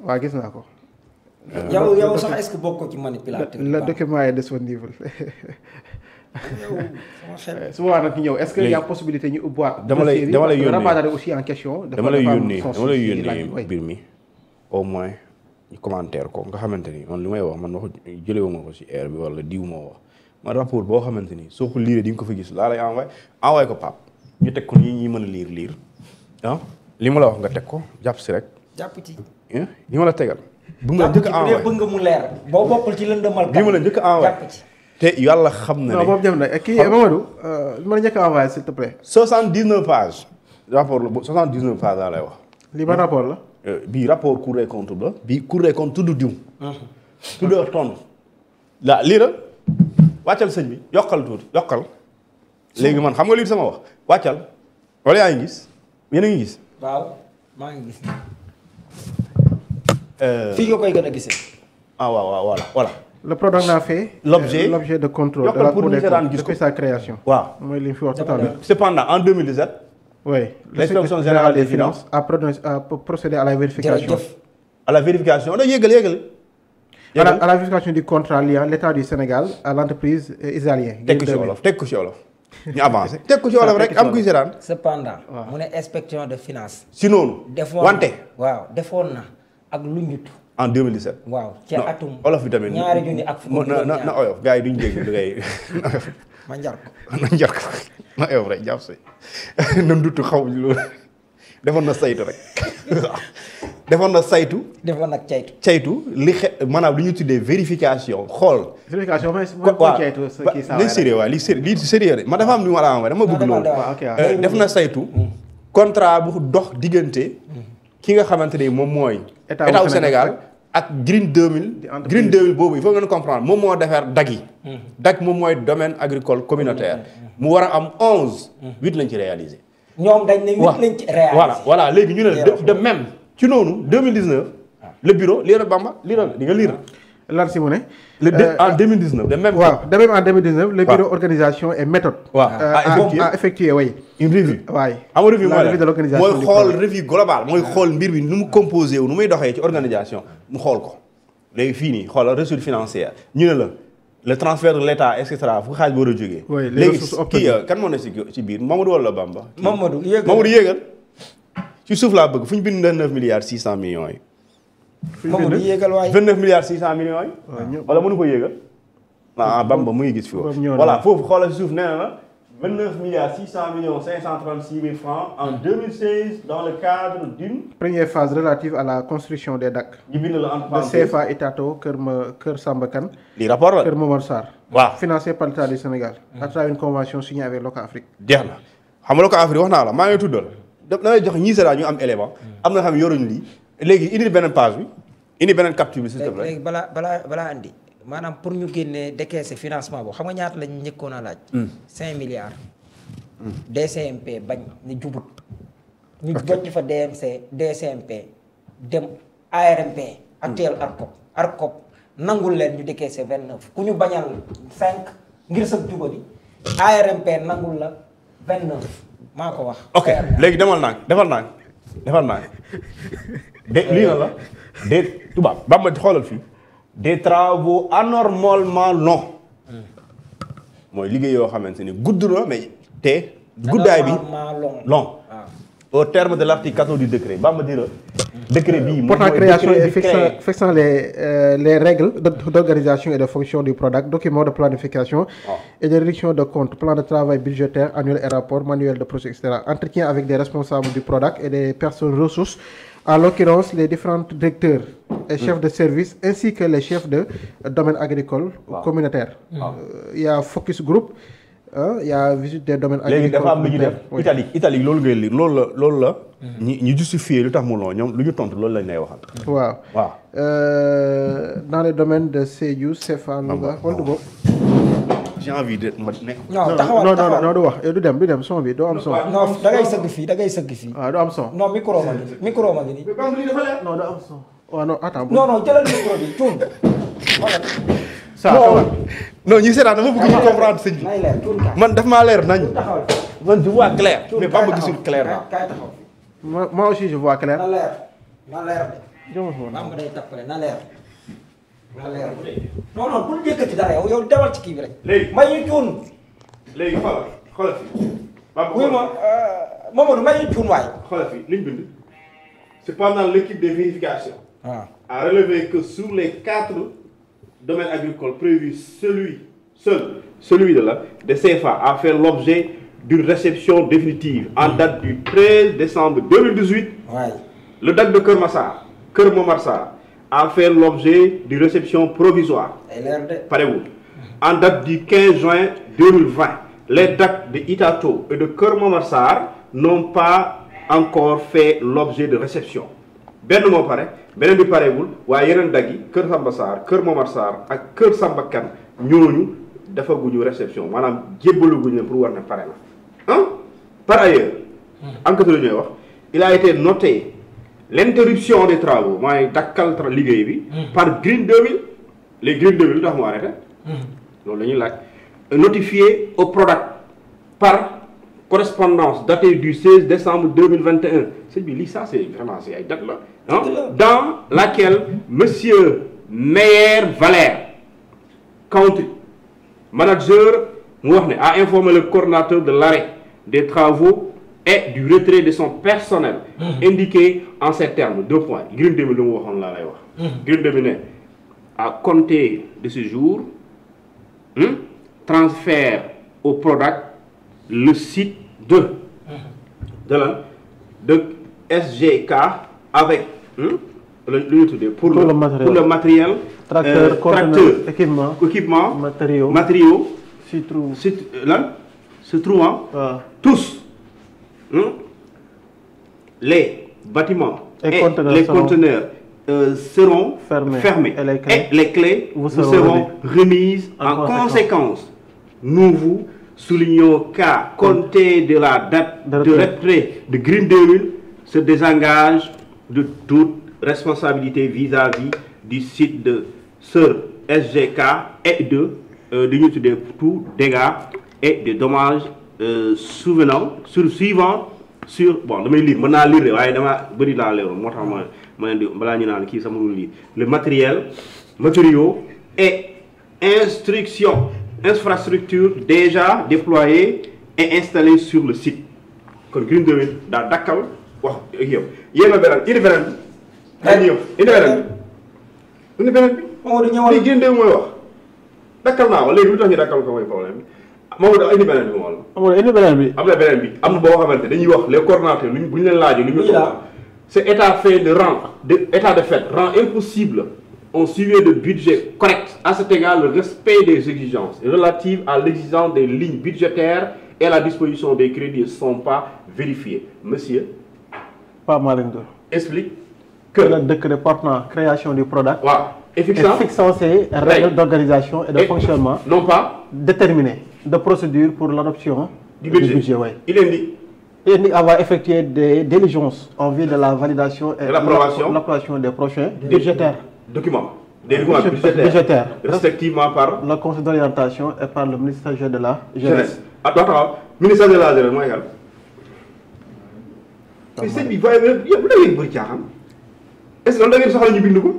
waaw gis naa ko. yow sax est-ce que bokk ci manipulateur. le document est disponible. su boobaa nag ñu ñëw est-ce que y a possibilité ñu ubbiwaat. dama lay yónnee ramadane aussi en question. dama lay yónnee mbir mi au moins ñu commentaire ko nga xamante ni man li may wax man waxu jëlewuma ko ci air bi wala diw moo wax man rapport boo xamante ni soo ko liiree di nga ko fa gis laa lay envoyé ko Pape ñu teg ko nii ñi mën a liir ah li ma la wax nga teg ko jàpp si rek. jàpp ci. li ma la tegal. bu ma la njëkk a envoyé bëgg nga mu leer. boo bokkul ci lëndëmal bi ma la njëkk a envoyé jàpp ci. te yàlla xam na ne non boobu jëm na kii Mamadou li ma la njëkk a envoyé s'il te plaît. 79 pages rapport la 79 pages laa lay wax. lii ban rapport la. bii rapport Cour des comptes la. bii Cour des comptes tudd diw. tudd tontu. la lii la wàccal sëñ bi yokkal tuuti yokkal. léegi man xam nga lii sama wax wàccal wala yaa ngi gis yéen a ngi gis. waaw maa ngi gis. fii nga koy gën a gisee. waaw voilà. Le product n'a fait l'objet de contrôle de la Cour des comptes depuis sa création. waaw mooy li ñu fi wax tout à l'heure. cependant en 2017. oui l'inspection générale des finances a procédé à la vérification. à la vérification da yégal. à la vérification du contrat liant l'État du Sénégal à l'entreprise israélienne. teg ko ci wolof ñu avancé teg ko ci wolof rek am kuy seetaan. cependant mu ne inspection de finance. si noonu. wante defoon na ak lu njut en 2017. waaw ca atum. olof bi tamit ñaari junni ak fukk na oyof gars yi duñ dégg du ngay. ma njar ko na oyof rek jàpp si na ndutu xaw loolu defoon na saytu rek defoon na saytu. defoon nag caytu li maanaam li ñu tuddee vérification xool. vérification mooy caytu kii saa li sérieux waaw li sérieux ma dafa am lu ma la envoyé dama bëgg loolu. def na saytu. contrat bu dox diggante. ki nga xamante ni moom mooy. état wu Sénégal ak Green 2000. Green 2000 boobu il faut ngeen comprendre moom moo defar DAC yi. DAC moom mooy domaine agricole communautaire. mu war a am 11. 8 lañ ci réalisé. ñoom dañ ne 8 lañ ci réalisé. voilà léegi ñu ne de même ci noonu 2019. le bureau lii rek Bamba lii rek di nga lire. lan si mu ne. en 2019 de même. waaw de même en 2019 le bureau organisation et méthode. a effectué oui. une revue. waay xam nga revue la revue de l'organisation mooy xool revue globale mooy xool mbir mi nu mu composé wu nu muy doxee ci organisation mu xool ko. léegi fii nii xoolal ressource financière ñu ne la le transfert de l'État et cetera fu xaalis bi war a jógee. oui léegi kii kan moo ne ci biir Mamadou wala Bamba. Mamadou yéegal ci suuf laa bëgg fu ñu bind 9 milliards 600 millions yi. Mamadou yéegal waay 29 milliards 600 millions yi. wala mënu ko yéegal. Bamba muy gis fi voilà foofu xoolal ci suuf nee na la 29 milliards 600 millions 536 000 francs en 2016 dans le cadre d'une première phase relative à la construction des DAC. ñu bind la entre de CFA Itato Kër Samba Kane. lii rapport la Kër Momar Sarr. waaw financé par l'État du Sénégal. à travers une convention signée avec Locafrique. jeex na xam nga Locafrique wax naa la maa ngi tuddal damay jox ñii ñu am élément am na xam ne yoruñu lii léegi indi beneen page bi indi beneen capture bi s'il te plaît. léegi balaa andi maanaam pour ñu génnee décaisser financement boobu xam nga ñaata lañ njëkkoon a laaj. 5 milliards. DCMP bañ ni jubut. ñu bocc fa DCMP dem ARMP. actuel ARCOP nangul leen ñu décaisser 29 ku ñu bañal 5 ngir sa jubadi ARMP nangul la 29 maa ko wax. ok léegi defal naa de lii na la des tubaab ba ma xoolal fii des travaux anormalement longs mooy liggéey yoo xamante ni gudd na mais te guddaay bi long au terme de l'article 14 du décret ba ma dire décret bii portant création et fixant les règles d'organisation et de fonction du PRODAC, document de planification et de réduction de compte, plan de travail budgétaire annuel et rapport, manuel de procédure, etc. Entretien avec des responsables du PRODAC et des personnes ressources, en l'occurrence les différents directeurs et chefs de service ainsi que les chefs de domaine agricole communautaire. Il y a focus group. Il y a visite des domaines agricoles. léegi dafa am lu ñu def Italie loolu ngay lire loolu la. ñu justifier lu tax mu loo ñoom lu ñu tontu loolu lañ lay waxal. waaw dans le domaine de Sédhiou CFA Louga wala du boobu. j'ai envie de ma nekk. non du wax du dem son bi doo am son. non da ngay sëgg fii. waaw doo am son. non micro ma ngi nii. non doo am son. waaw non attends. non jëlal micro bi tuun. non ñi seetaan dama bëgg ñu comprendre sëñ bi man daf maa leer nañ man je vois clair mais pas ma gisul clair moi aussi je vois clair. na leer Bamba day tappale na leer. na leer non non bul yëkkati dara yow demal ci kii bi rek. léegi may ñu cuun. léegi xoolal fii. oui ma Mamadou may ñu cuun waay. xoolal fii liñ bind. Cependant, l'équipe de vérification a relevé que sur les 4 domaines agricoles prévus, celui de CFA a fait l'objet d'une réception définitive en date du 13 décembre 2018. Le DAC de Kermassar, Kermomarsar, a fait l'objet d'une réception provisoire. En date du 15 juin 2020, les DAC de Itato et de Kermomarsar n'ont pas encore fait l'objet de réception. Ben moo pare beneen bi pareegul waaye yeneen dag yi Kër Samba Sarr Kër Momar Sarr ak Kër Samba Kane ñooñu defaguñu réception maanaam jébbaluguñu pour war ne pare na par ailleurs enquête la ñuy wax il a été noté l'interruption des travaux mooy dakkal liggéey bi par Green 2000 les Green 2000 lu tax mu arrêté loolu la ñuy laaj notifié au Prodac par correspondance datée du 16 décembre 2021. C'est ça, c'est vraiment c'est date là. Hein? Dans laquelle Monsieur Meyer Valère, country manager, a informé le coordinateur de l'arrêt des travaux et du retrait de son personnel, indiqué en ces termes. 2 points. Green 2000, Green 2000, à compter de ce jour, transfert au Prodac le site de SGK avec pour le matériel tracteur, équipement matériaux se trouvant tous les bâtiments et les conteneurs seront fermés et les clés vous seront remises en conséquence. Nous vous soulignons qu'à compter de la date de retrait de Green 2000 se désengage de toute responsabilité vis-à-vis du site de ce SGK et de tout dégâts et de dommages suivants sur bon damay lire mën naa lire waaye dama bëri laa leeroon moo tax ma leen di balaa ñu naan kii sama lu lire le matériaux et infrastructures déjà déployées et installées sur le site. Kon Green 2000 daa dakkal wax ak yow yéen a beneen indi beneen bi Mamadou ñëwal li Green 2000 mooy wax dakkal naa ko léegi lu tax ñu dakkal ko mooy problème bi Mamadou indi beneen bi moom Mamadou indi beneen bi am na beneen bi am na boo xamante dañuy wax les coordonnateurs luñ bu ñu leen laajee lu ñu c'est état de fait rend impossible on suivait de budget correct. À cet égard, le respect des exigences relatives à l'exigence des lignes budgétaires et la disposition des crédits ne sont pas vérifiés. Monsieur Pas Malindo explique que le décret portant création du Prodac et fixant ces règles d'organisation et de fonctionnement non pas déterminées de procédure pour l'adoption du budget. Il indique avoir effectué des diligences en vue de la validation et l'approbation des prochains budgétaires. Documents budgétaires respectivement par le Conseil d'orientation et par le ministère de la Jeunesse. Attends, ministère de la Jeunesse, moi égal. Mais c'est bi voye vous avez bëri caaxaan. Est-ce que da ngeen soxla ñu bind ko?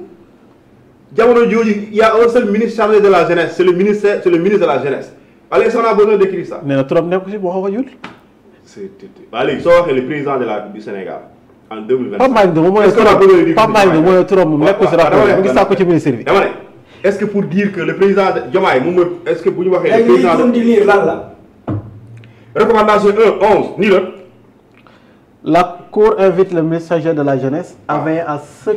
Jamono jooju il y a un seul ministre chargé de la jeunesse, c'est le ministre de la jeunesse. Allez, on a besoin d'écrire ça. Mais trop nekk ci bo xawa jul. C'est allez, soo waxee le président du Sénégal. En 2020. Est-ce que pour dire que le président Diomaye est-ce que pour nous le président recommandation 1-11 ni le la Cour invite le ministère de la Jeunesse à veiller à ce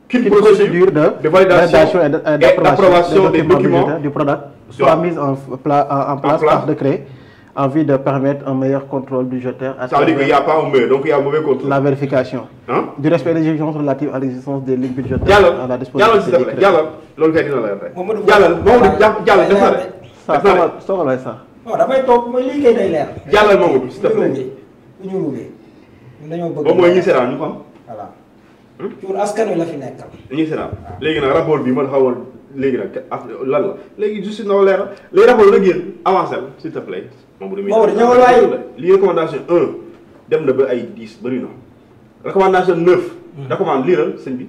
qu'une procédure de validation et d'approbation des documents du Prodac soit mise en place par décret en vue de permettre un meilleur contrôle budgétaire. Ça veut dire qu'il n'y a pas un meilleur, donc il y a un mauvais contrôle. La vérification du respect des exigences relatives à l'existence des lignes budgétaires à la disposition des crédits. S'il te plaît. Recommandation 1 dem na ba ay 10 bari na recommandation 9 recommande liiral sëñ bi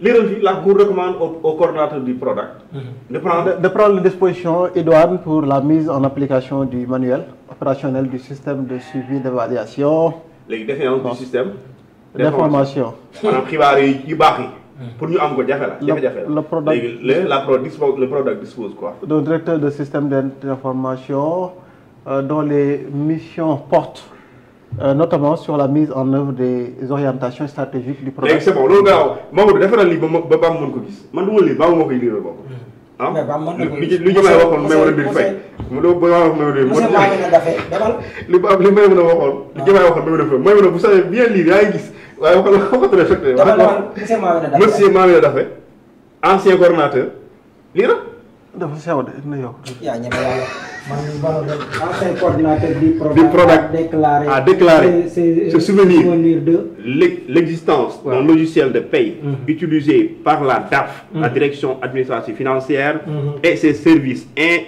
liiral fi la Cour recommande au coordonnateur du product de prendre les dispositions idoines pour la mise en application du manuel opérationnel du système de suivi d'évaluation. léegi défiance du système d'information. maanaam xibaar yu baax yi. pour ñu am ko jafe la jafe-jafe la. le product dispose quoi. Le directeur de système d'information dont les missions portent notamment sur la mise en œuvre des orientations stratégiques du produit. léegi c'est bon loolu nga wax Mamadou defaral lii ba Bam mën ko gis man du ma lii Bam moo koy liiral bopp. ah lu jëmay waxoon may war a bir fay mu do ba wax may war a li may mën a waxoon li jëmay waxoon may war a fay may mën a bu savez bien lire yaa ngi gis waaye waxatu respecté monsieur Mamina Daffé ancien coordonnateur lii la dafa sew de na yow yaa ñeme yàlla man ancien coordinateur du product a déclaré se souvenir de l'existence d'un logiciel de paie utilisé par la DAF, la Direction Administrative Financière, et ses services, et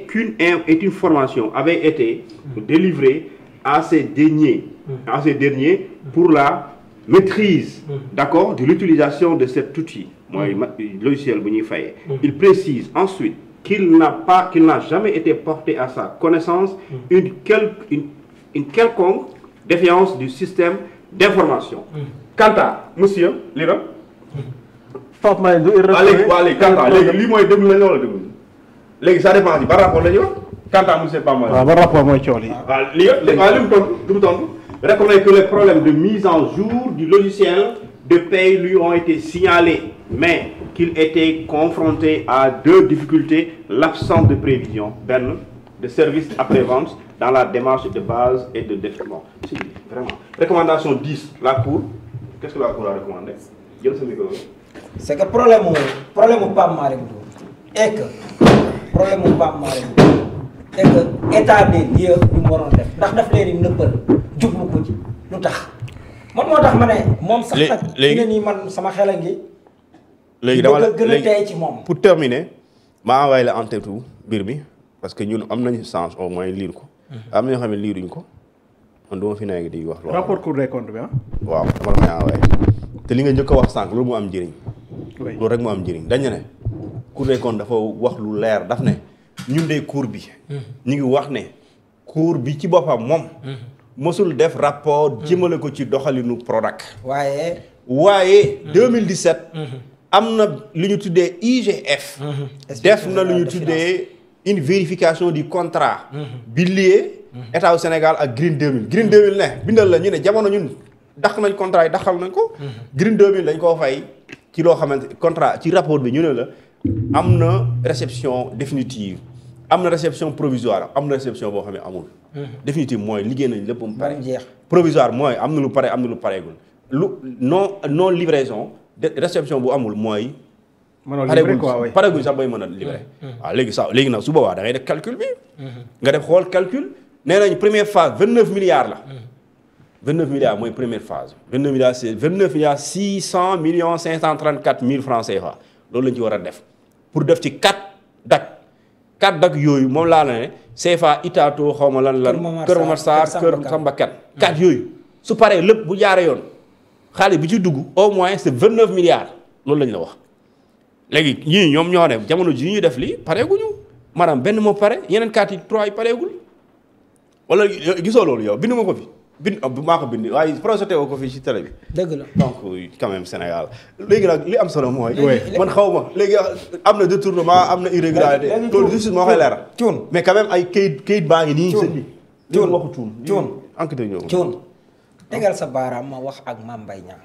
qu'une formation avait été délivrée à ces derniers pour la maîtrise, d'accord, de l'utilisation de cet outil, logiciel bu ñuy fayé. Il précise ensuite qu'il n'a jamais été porté à sa connaissance une quelconque défiance du système d'information. Quant à monsieur Lira Pape Maïdou Kanta lii mooy déglu la wala déglu léegi ça dépend ci ba rapport la ñu wax Kanta monsieur Pape Maïdou waaw ba rapport mooy coow li li mu tontu reconnaît que les problèmes de mise en jour du logiciel de paie lui ont été signalés, mais qu'il était confronté à deux difficultés: l'absence de prévision, de service après-vente dans la démarche de base et de développement. Si, vraiment. Recommandation 10, la Cour. Qu'est-ce que la Cour a recommandé? C'est que problème Pape Malick Ndour est que problème Pape Malick Ndour est que état des lieux bi mu waroon def ndax daf leen di nëbbal jublu ko ci lu tax man moo tax ma ne moom sax nag léegi nii man sama xel a ngi léegi dama la gën a tey ci moom. Pour terminer maa envoyé la en tête mbir mi parce que ñun am nañu chance au moins lire ko am na ñoo xam ne liiruñ ko man duma fi nekk di wax loolu rapport Cour des comptes bi waaw dama la may envoyé te li nga njëkk a wax sànq loolu moo am njëriñ loolu rek moo am njëriñ dañ ne Cour des comptes dafa wax lu leer daf ne ñun de cour bi ñu ngi wax ne cour bi ci boppam moom mosul def rapport jëmale ko ci doxalinu Prodac waaye 2017 am na lu ñu tuddee IGF def na lu ñu tuddee une vérification du contrat bi lié état au Sénégal ak Green 2000 Green 2000 ne bindal la ñu ne jamono ñun dàq nañ contrat yi dàqal nañ ko Green 2000 dañ koo fay ci loo xamante contrat ci rapport bi ñu ne la am na réception définitive am na réception provisoire am na réception boo xam ne amul définitive mooy liggéey nañ lépp mu pare provisoire mooy am na lu pare am na lu pareegul lu non livraison de réception bu amul mooy pareegul sax bay mën a livré waaw léegi nag su boobaa da ngay def calcul bi nga def xool calcul nee nañ première phase 29 milliards la 29 milliards mooy première phase 29 milliards c'est 29 milliards 600 millions 534 mille francs CFA loolu lañ ci war a def pour def ci 4 DAC yooyu moom laa la ne CFA Itato xaw ma lan Kër Momar Sarr Kër Samba Kane 4 yooyu su paree lépp bu jaaree yoon xaalis bi ci dugg au moins c'est 29 milliards loolu lañ la wax léegi ñii ñoom ñoo ne jamono ji ñu def lii pareeguñu maanaam benn moo pare yeneen 4 yi 3 yi pareegul wala gisoo loolu yow bindu ma ko fi maa ko bind waaye projeté woo ko fii ci télé bi. dëgg la donc quand même Sénégal léegi nag li am solo mooy. man xaw ma léegi am na détournement am na irrégularité. loolu justice moo koy leeral. mais quand même ay kayit baa ngi nii. sëñ bi cuun waxu cuun. enquête ñëw cuun tegal sa baaraam ma wax ak Mame Mbaye Niang.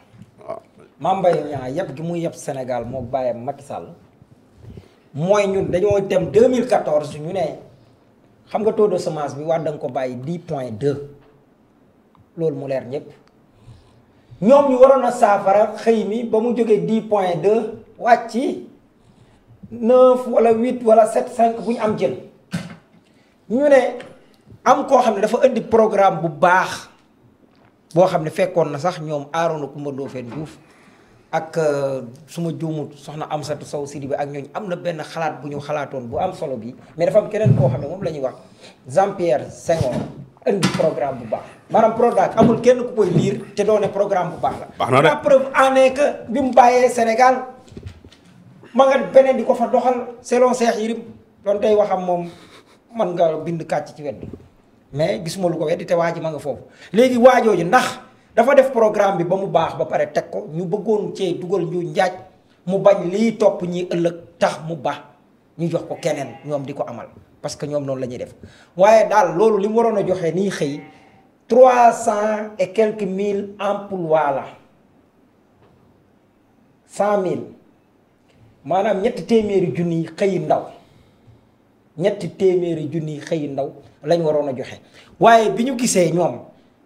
waaw Mame Mbaye Niang yëpp gi muy yëpp Sénégal moo bàyyam Macky Sall mooy ñun dañoo dem 2014 ñu ne xam nga taux de semence bi war da nga ko bàyyi 10.2. loolu mu leer ñëpp ñoom ñu waroon a saafara xëy mi ba mu jógee 10.2 wàcc 9 wala 8 wala 7 5 bu ñu am jël ñu ne am koo xam ne dafa indi programme bu baax boo xam ne fekkoon na sax ñoom Arona Coumba Ndoffène Diouf ak suma juumut soxna Amsatou Sow Sidibé ak ñooñu am na benn xalaat bu ñu xalaatoon bu am solo bi mais dafa am keneen koo xam ne moom la ñuy wax Jean-Pierre Senghor indi programme bu baax maanaam Prodac amul kenn ku koy lire te doo ne programme bu baax la. baax na de la preuve en est que bi mu bàyyee Sénégal ma nga beneen di ko fa doxal selon Cheikh Yérim doon tey waxam moom mën nga bind kàcc ci wet bi mais gisuma lu ko weddi te waa ji ma nga foofu. léegi waajooju ndax dafa def programme bi ba mu baax ba pare teg ko ñu bëggoon cee dugal ñu njaaj mu bañ lii topp ñi ëllëg tax mu baax ñu jox ko keneen ñoom di ko amal parce que ñoom noonu la ñuy def waaye daal loolu li mu waroon a joxe nii xëy 300 et quelques mille emplois la 100 000 maanaam ñetti téeméeri junni xëyi ndaw ñetti téeméeri junni xëyi ndaw lañ waroon a joxe waaye bi ñu gisee ñoom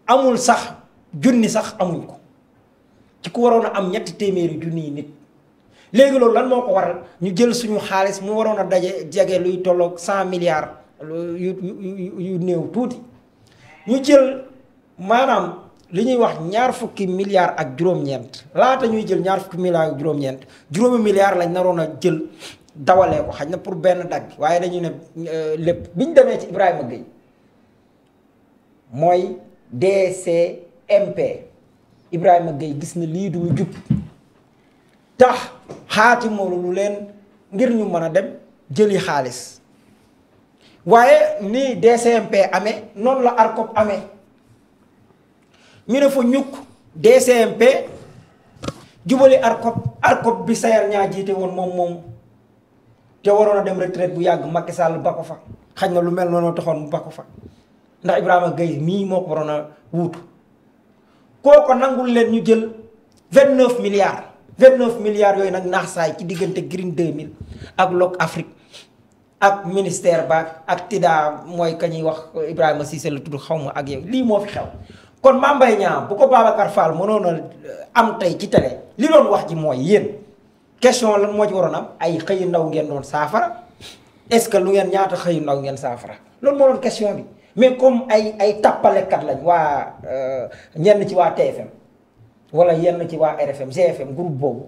amul sax junni sax amuñ ko ci ku waroon a am ñetti téeméeri junni nit léegi loolu lan moo ko waral ñu jël suñu xaalis mu waroon a daje jege luy tolloog 100 milliards yu néew tuuti ñu jël maanaam li ñuy wax ñaar fukki milliards ak juróom-ñeent laata ñuy jël ñaar fukki milliards ak juróom-ñeent juróomi milliards lañ naroon a jël dawalee ko xaj na pour benn dagg waaye dañu ne lépp bi ñu demee ci Ibrahima Gueye mooy DCMP Ibrahima Gueye gis na lii du lu jub tax xaati moolu lu leen ngir ñu mën a dem jëli xaalis waaye ni DCMP amee noonu la ARCOP amee ñu ne fa ñukk DCMP jubali ARCOP bi Sayar ñaa jiite woon moom te waroon a dem retraite bu yàgg Macky Sall ba ko fa xaj na lu mel noonu taxoon mu ba ko fa ndax Ibrahima Gueye mii moo ko waroon a wuutu kooko nangul leen ñu jël 29 milliards 29 milliards yooyu nag naax saay ci diggante Green 2000 ak Lok Afrique ak ministère ba ak TIDA mooy ka ñuy wax Ibrahima Cissé la tudd xaw ma ak yow lii moo fi xew kon Mame Mbaye Niang bu ko Babacar Fall mënoon a am tey ci télé li doon wax ji mooy yéen question lan moo ci waroon am ay xëyu ndaw ngeen doon saafara est-ce que lu ngeen ñaata xëyu ndaw ngeen saafara loolu moo doon question bi mais comme ay tappalekat lañ waa ñenn ci waa TFM wala yenn ci waa RFM GFM groupe boobu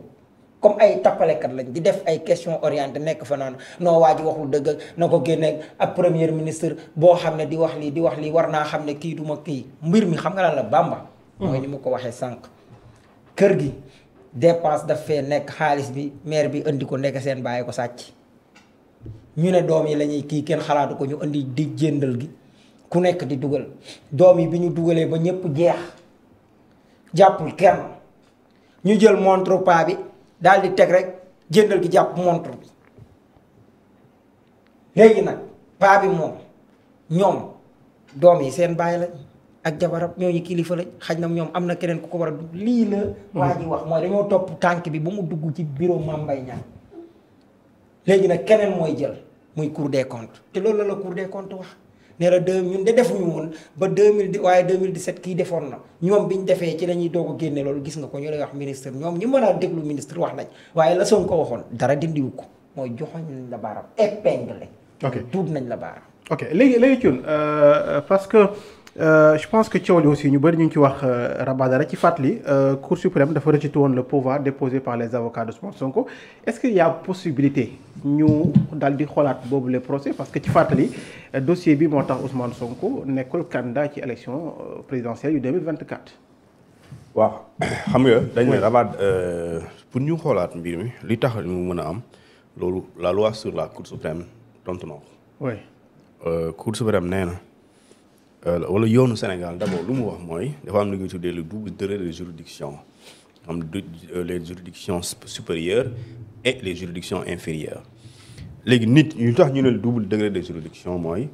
comme ay tappalekat lañ di def ay question orientée nekk fa naan noo waa ji waxul dëgg na ko génneeg ab premier ministre boo xam ne di wax lii war naa xam ne kii duma kii mbir mi xam nga lan la Bamba mooy ni mu ko waxee sànq kër gi dépense daf fee nekk xaalis bi maire bi indi ko nekk seen bàyyi ko sàcc ñu ne doom yi la ñuy kii kenn xalaatu ko ñu indi di jëndal gi ku nekk di dugal doom yi bi ñu dugalee ba ñëpp jeex jàppul kenn ñu jël montre pa bi daal di teg rek jëndal gi jàpp montre bi léegi nag pa bi moom ñoom doom yi seen bàyyi lañ ak jabaram ñooñu kilifa lañ xaj na ñoom am na keneen ku ko war a dugg lii la waa ji wax mooy dañoo topp tànk bi ba mu dugg ci bureau Mame Mbaye Niang léegi nag keneen mooy jël muy Cour des comptes te loolu la Cour des comptes wax ne la ñun de defuñu woon ba 2000 waaye 2017 kii defoon na ñoom biñ defee ci la ñuy doog a génne loolu gis nga ko ñu lay wax ministre ñoom ñu mën a déglu ministre wax nañ waaye la Sonko ko waxoon dara dindiwu ko mooy joxoñ nañ la baaram épinglé. ok tuut nañ la baaram. ok léegi Thioune parce que je pense que coow li aussi ñu bëri ñu ngi ci wax rabat d'arrêt ci fàttali Cour suprême dafa rejeté woon le pouvoir déposé par les avocats d'Ousmane Sonko est-ce qu'il y a possibilité ñu daal di xoolaat boobu les procès parce que ci fàttali dossier bi moo tax Ousmane Sonko nekkul candidat ci élection présidentielle yu 2024. waaw xam nga dañ ne rabat pour ñu xoolaat mbir mi li tax mu mën a am loolu la loi sur la Cour suprême tontu na ko. oui. Cour suprême nee na. wala yoonu Sénégal d'abord lu mu wax mooy dafa am lu ñuy tuddee le double degré de juridiction am les juridictions supérieures et les juridictions inférieures léegi nit ñu tax ñu ne le double degré de juridiction mooy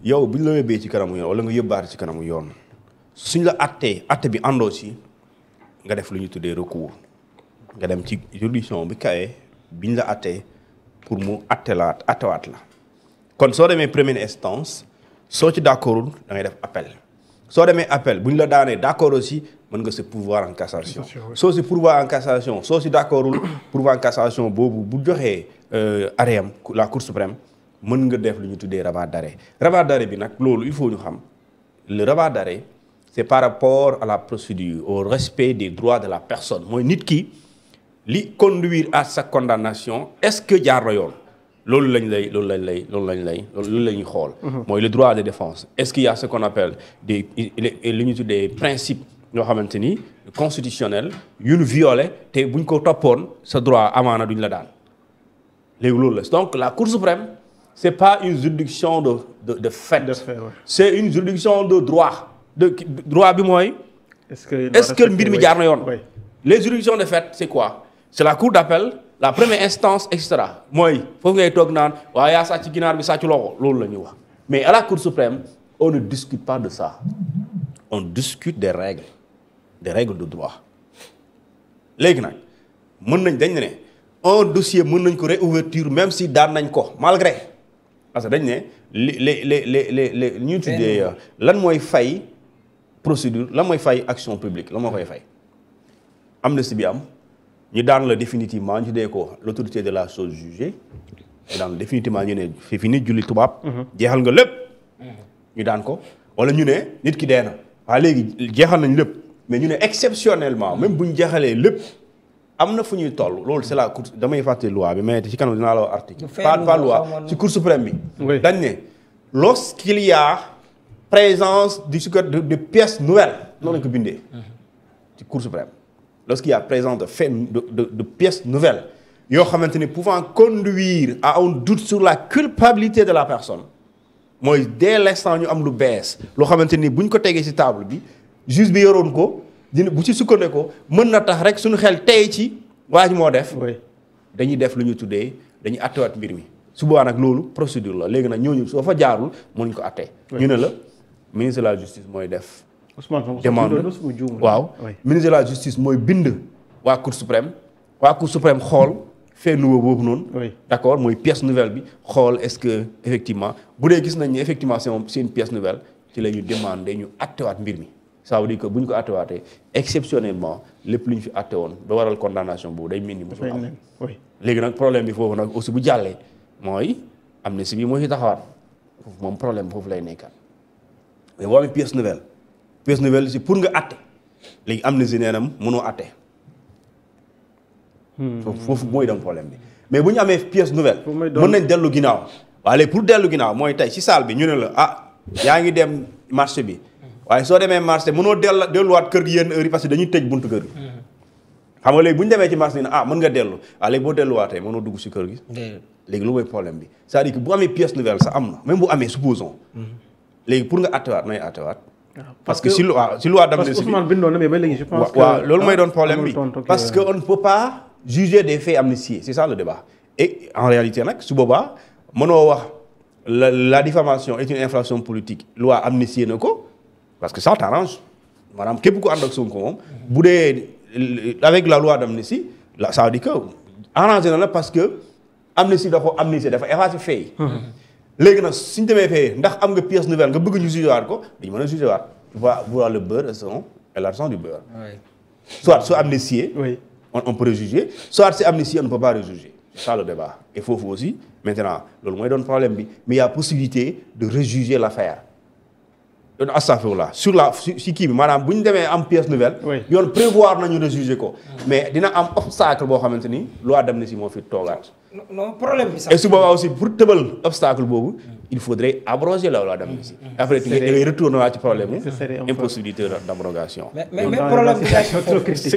yow bu ñu la yóbbee ci kanamu yoon wala nga yóbbaate ci kanamu yoon suñ la atte bi àndoo ci nga def lu ñuy tuddee recours nga dem ci juridiction bi kawe biñ la attee pour mu attewaat la kon soo demee première instance soo ci d'accordul da ngay def appel soo demee appel bu ñu la daanee d'accord aussi mën nga se pourvoir en cassation soo si pourvoir en cassation soo si d'accordul pourvoir en cassation boobu bu joxee arrêt am la Cour suprême mën nga def lu ñu tuddee rabat d'arrêt bi nag loolu il faut ñu xam le rabat d'arrêt c'est par rapport à la procédure au respect des droits de la personne mooy nit ki li conduire à sa condamnation est-ce que jaar na yoon loolu lañ ñuy xool. mooy le droit de défense est-ce qu'il y a ce qu'on appelle li ñu tuddee principes ñoo xamante ni constitutionnel yu ñu violé te buñ ko toppoon sa droit amaana duñ la daan léegi loolu la donc la Cour suprême c'est pas une juridiction de fait. C'est une juridiction de droit. Droit bi mooy. est-ce que mbir mi jaar na yoon. Les juridictions de fait c'est quoi? C'est la cour d'appel la première instance et cetera mooy foofu ngay toog naan waaw yaa sàcc ginaar bi sàcc loxo loolu la ñuy wax mais à la Cour suprême on ne discute pas de ça on discute des règles de droit léegi nag mën nañ dañ ne un dossier mën nañ ko réouverture même si daan nañ ko malgré parce que dañ ne les ñu tuddee lan mooy fay procédure lan mooy fay action publique lan moo koy fay amnistie bi am ñu daan la définitivement ñu tuddee ko l'autorité de la chose jugée ñu daan définitivement ñu ne c'est fini julli tubaab jeexal nga lépp ñu daan ko wala ñu ne nit ki dee na waaye léegi jeexal nañ lépp mais ñu ne exceptionnellement même bu ñu jeexalee lépp am na fu ñuy toll loolu c'est la cour damay fàtte loi bi mais ci kanam dinaa la wax article pas loi ci cour suprême bi dañ ne lorsqu'il y a présence de pièces nouvelles noonu lañ ko bindee ci cour suprême lorsqu'il y a présence de faits de pièces nouvelles yoo xamante ni pouvant conduire à un doute sur la culpabilité de la personne mooy dès l'instant ñu am lu bees loo xamante ni buñ ko tegee ci table bi juge bi yoroon ko dina bu ci sukkandikoo mën na tax rek suñu xel tey ci waa ji moo def. dañuy def lu ñu tuddee dañuy attewaat mbir mi su boobaa nag loolu procédure la léegi nag ñooñu soo fa jaarul mënuñ ko attee. ñu ne la ministre de la justice mooy def. demande waaw ministre de la justice mooy bind waa cour suprême xool fait nouveau boobu noonu. d'accord mooy pièce nouvelle bi xool est-ce que effectivement bu dee gis nañ ni effectivement c'est une pièce nouvelle ci la ñu demander ñu attewaat mbir mi. ça veut dire que bu ñu ko attewaatee exceptionnellement lépp lu ñu fi atte woon ba waral condamnation boobu day mel ni mosul am léegi nag problème bi foofu nag aussi bu jàllee mooy amnistie bi moo ci taxawaat foofu moom problème foofu lay nekkaat mais boo amee pièce nouvelle c'est pour nga atte léegi amnistie nee na mënoo atte foofu mooy dem problème bi mais bu ñu amee pièce nouvelle mën nañ dellu ginnaaw waaye léegi pour dellu ginnaaw mooy tey ci salle bi ñu ne la yaa ngi dem marché bi waaye soo demee marché mënoo delluwaat kër gi yenn heure yi parce que dañuy tëj buntu kër gi xam nga léegi bu ñu demee ci marché ni mën nga dellu léegi boo delluwaatee mënoo dugg ci kër gi léegi lu mooy problème bi c'est-à-dire que bu amee pièce nouvelle sax am na même bu amee supposons léegi pour nga attewaat nooy attewaat parce que si loi d'amnistie waaw loolu mooy doon problème bi parce que on ne peut pas juger des faits amnistiés c'est ça le débat et en réalité nag su boobaa mënoo wax la diffamation est une infraction politique loi amnistié na ko parce que ça t'arrange maanaam képp ku ànd ak Sonko moom bu dee avec la loi d'amnistie là ça veut dire que arrangé na la parce que amnistie dafa effacer fait léegi nag suñu demee fee ndax am nga pièce nouvelle nga bëgg ñu juger waat ko dañu mën a juger waat tu vas voir le beurre et l'argent du beurre soit su amnistié on peut rejuger soit c'est amnistié on ne peut pas rejuger c'est ça le débat et foofu aussi maintenant loolu mooy doon problème bi mais il y a possibilité de rejuger l'affaire astafurlah si kii bi maanaam bu ñu demee am pièce nouvelle yoon prévoir nañu rejuger ko mais dina am obstacle boo xamante ni loi d'amnistie moo fi toogaat non problème bi sax et su boobaa aussi pour tëbal obstacle boobu il faudrait abroger la loi d'amnistie après tu ngay retourner waat ci problème impossibilité d'abrogation mais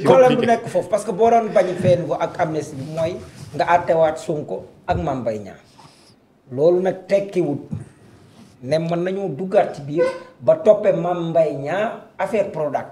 problème bi nekk foofu parce que boo doon bañ fee nouveau ak amnistie bi mooy nga àttewaat Sonko ak Mame Mbaye Niang loolu nag tekkiwut ne mën nañoo duggaat ci biir ba toppee Mame Mbaye Niang affaire Prodac